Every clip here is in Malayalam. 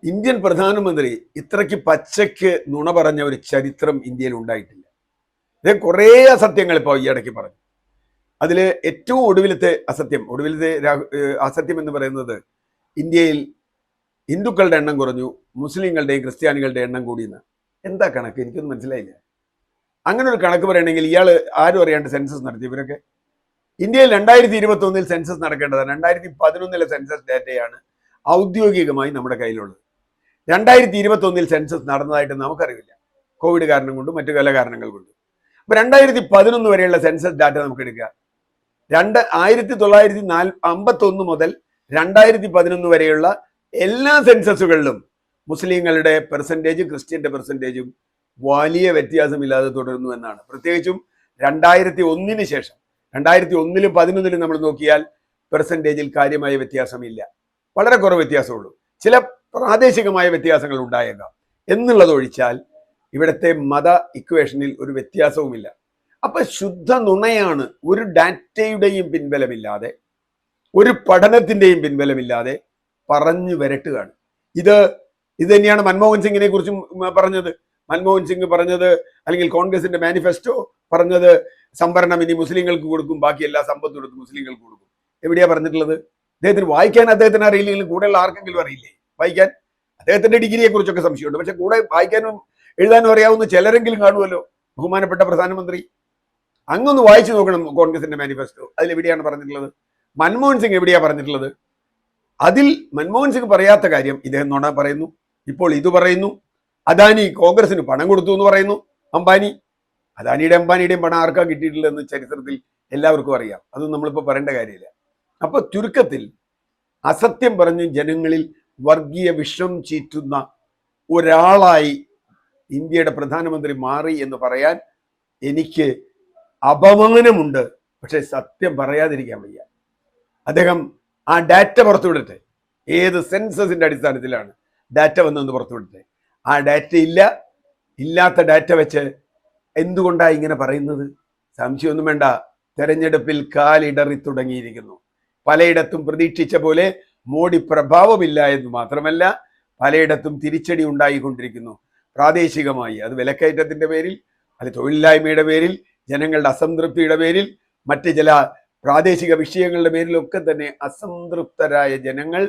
ഇന്ത്യൻ പ്രധാനമന്ത്രി ഇത്രയ്ക്ക് പച്ചയ്ക്ക് നുണ പറഞ്ഞ ഒരു ചരിത്രം ഇന്ത്യയിൽ ഉണ്ടായിട്ടില്ല. ഇത് കുറേ അസത്യങ്ങൾ ഇപ്പോൾ ഈ ഇടയ്ക്ക് പറഞ്ഞു. അതിൽ ഏറ്റവും ഒടുവിലത്തെ അസത്യം എന്ന് പറയുന്നത് ഇന്ത്യയിൽ ഹിന്ദുക്കളുടെ എണ്ണം കുറഞ്ഞു, മുസ്ലിങ്ങളുടെയും ക്രിസ്ത്യാനികളുടെ എണ്ണം കൂടിയെന്ന്. എന്താ കണക്ക്? എനിക്കൊന്നും മനസ്സിലായില്ല. അങ്ങനെ ഒരു കണക്ക് പറയണമെങ്കിൽ ഇയാൾ ആരും അറിയാണ്ട് സെൻസസ് നടത്തി. ഇവരൊക്കെ ഇന്ത്യയിൽ 2021 സെൻസസ് നടക്കേണ്ടതാണ്. 2011 സെൻസസ് ഡാറ്റയാണ് ഔദ്യോഗികമായി നമ്മുടെ കയ്യിലുള്ളത്. 2021 സെൻസസ് നടന്നതായിട്ട് നമുക്കറിയില്ല, കോവിഡ് കാരണം കൊണ്ടും മറ്റു പല കാരണങ്ങൾ കൊണ്ടും. അപ്പൊ 2011 വരെയുള്ള സെൻസസ് ഡാറ്റ നമുക്ക് എടുക്കുക. 1951 മുതൽ 2011 വരെയുള്ള എല്ലാ സെൻസസുകളിലും മുസ്ലിങ്ങളുടെ പെർസെൻറ്റേജും ക്രിസ്ത്യന്റെ പെർസെൻറ്റേജും വലിയ വ്യത്യാസമില്ലാതെ തുടരുന്നു എന്നാണ്. പ്രത്യേകിച്ചും 2001 ശേഷം 2001 11 നമ്മൾ നോക്കിയാൽ പെർസെൻറ്റേജിൽ കാര്യമായ വ്യത്യാസമില്ല, വളരെ കുറവ് വ്യത്യാസമുള്ളൂ. ചില പ്രാദേശികമായ വ്യത്യാസങ്ങൾ ഉണ്ടായേക്കാം എന്നുള്ളതൊഴിച്ചാൽ ഇവിടുത്തെ മത ഇക്വേഷനിൽ ഒരു വ്യത്യാസവുമില്ല. അപ്പൊ ശുദ്ധ നുണയാണ്. ഒരു ഡാറ്റയുടെയും പിൻബലമില്ലാതെ, ഒരു പഠനത്തിന്റെയും പിൻബലമില്ലാതെ പറഞ്ഞു വരട്ടുകയാണ്. ഇത് തന്നെയാണ് മൻമോഹൻ സിംഗിനെ കുറിച്ചും പറഞ്ഞത്. മൻമോഹൻ സിംഗ് പറഞ്ഞത്, അല്ലെങ്കിൽ കോൺഗ്രസിന്റെ മാനിഫെസ്റ്റോ പറഞ്ഞത്, സംവരണം ഇനി മുസ്ലിങ്ങൾക്ക് കൊടുക്കും, ബാക്കി എല്ലാ സമ്പത്തും എടുത്ത് മുസ്ലിങ്ങൾക്ക് കൊടുക്കും. എവിടെയാ പറഞ്ഞിട്ടുള്ളത്? അദ്ദേഹത്തിന് വായിക്കാൻ അദ്ദേഹത്തിന് അറിയില്ലെങ്കിലും കൂടെയുള്ള ആർക്കെങ്കിലും അറിയില്ലേ വായിക്കാൻ? അദ്ദേഹത്തിന്റെ ഡിഗ്രിയെ കുറിച്ചൊക്കെ സംശയമുണ്ട്, പക്ഷെ കൂടെ വായിക്കാനും എഴുതാനും അറിയാവുന്ന ചിലരെങ്കിലും കാണുമല്ലോ. ബഹുമാനപ്പെട്ട പ്രധാനമന്ത്രി, അങ്ങൊന്ന് വായിച്ചു നോക്കണം കോൺഗ്രസിന്റെ മാനിഫെസ്റ്റോ. അതിലെവിടെയാണ് പറഞ്ഞിട്ടുള്ളത്? മൻമോഹൻ സിംഗ് എവിടെയാ പറഞ്ഞിട്ടുള്ളത്? അതിൽ മൻമോഹൻ സിംഗ് പറയാത്ത കാര്യം ഇദ്ദേഹം നുണ പറയുന്നു. ഇപ്പോൾ ഇത് പറയുന്നു. അദാനി കോൺഗ്രസിന് പണം കൊടുത്തു എന്ന് പറയുന്നു. അദാനിയുടെയും പണം ആർക്കാ കിട്ടിയിട്ടില്ലെന്ന് ചരിത്രത്തിൽ എല്ലാവർക്കും അറിയാം. അതൊന്നും നമ്മളിപ്പോൾ പറയേണ്ട കാര്യമില്ല. അപ്പൊ ചുരുക്കത്തിൽ അസത്യം പറഞ്ഞ് ജനങ്ങളിൽ വർഗീയ വിഷം ചീറ്റുന്ന ഒരാളായി ഇന്ത്യയുടെ പ്രധാനമന്ത്രി മാറി എന്ന് പറയാൻ എനിക്ക് അപമാനമുണ്ട്. പക്ഷെ സത്യം പറയാതിരിക്കാൻ വയ്യ. അദ്ദേഹം ആ ഡാറ്റ പുറത്തുവിടട്ടെ. ഏത് സെൻസസിന്റെ അടിസ്ഥാനത്തിലാണ് ഡാറ്റ വന്നതെന്ന് പുറത്തുവിടട്ടെ. ആ ഡാറ്റ ഇല്ലാത്ത ഡാറ്റ വെച്ച് എന്തുകൊണ്ടാണ് ഇങ്ങനെ പറയുന്നത്? സംശയമൊന്നും വേണ്ട. തെരഞ്ഞെടുപ്പിൽ കാലിടറി തുടങ്ങിയിരിക്കുന്നു. പലയിടത്തും പ്രതീക്ഷിച്ച പോലെ മോഡി പ്രഭാവമില്ല എന്ന് മാത്രമല്ല, പലയിടത്തും തിരിച്ചടി ഉണ്ടായിക്കൊണ്ടിരിക്കുന്നു. പ്രാദേശികമായി, അത് വിലക്കയറ്റത്തിന്റെ പേരിൽ, അത് തൊഴിലില്ലായ്മയുടെ പേരിൽ, ജനങ്ങളുടെ അസംതൃപ്തിയുടെ പേരിൽ, മറ്റ് ചില പ്രാദേശിക വിഷയങ്ങളുടെ പേരിലൊക്കെ തന്നെ അസംതൃപ്തരായ ജനങ്ങൾ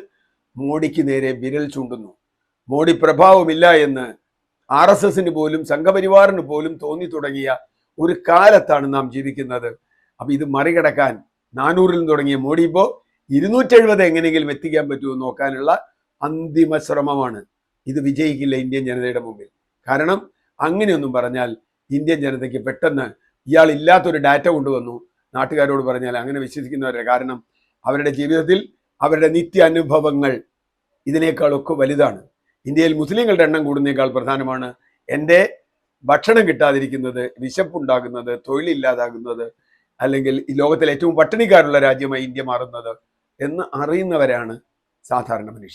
മോഡിക്ക് നേരെ വിരൽ ചൂണ്ടുന്നു. മോഡി പ്രഭാവമില്ല എന്ന് RSSന് പോലും സംഘപരിവാറിന് പോലും തോന്നി തുടങ്ങിയ ഒരു കാലത്താണ് നാം ജീവിക്കുന്നത്. അപ്പൊ ഇത് മറികടക്കാൻ 400-ൽ തുടങ്ങിയ മോഡി ഇപ്പോൾ 270 എങ്ങനെയെങ്കിലും എത്തിക്കാൻ പറ്റുമോ നോക്കാനുള്ള അന്തിമ ശ്രമമാണ്. ഇത് വിജയിക്കില്ല ഇന്ത്യൻ ജനതയുടെ മുമ്പിൽ. കാരണം അങ്ങനെയൊന്നും പറഞ്ഞാൽ ഇന്ത്യൻ ജനതയ്ക്ക് പെട്ടെന്ന് ഇയാൾ ഇല്ലാത്തൊരു ഡാറ്റ കൊണ്ടുവന്നു നാട്ടുകാരോട് പറഞ്ഞാൽ അങ്ങനെ വിശ്വസിക്കുന്നവരുടെ. കാരണം അവരുടെ ജീവിതത്തിൽ അവരുടെ നിത്യ അനുഭവങ്ങൾ ഇതിനേക്കാളൊക്കെ വലുതാണ്. ഇന്ത്യയിൽ മുസ്ലിങ്ങളുടെ എണ്ണം കൂടുന്നേക്കാൾ പ്രധാനമാണ് എൻ്റെ ഭക്ഷണം കിട്ടാതിരിക്കുന്നത്, വിശപ്പുണ്ടാകുന്നത്, തൊഴിലില്ലാതാകുന്നത്, അല്ലെങ്കിൽ ഈ ലോകത്തിലെ ഏറ്റവും പട്ടിണിക്കാരുള്ള രാജ്യമായി ഇന്ത്യ മാറുന്നത് എന്ന് അറിയുന്നവരാണ് സാധാരണ മനുഷ്യർ.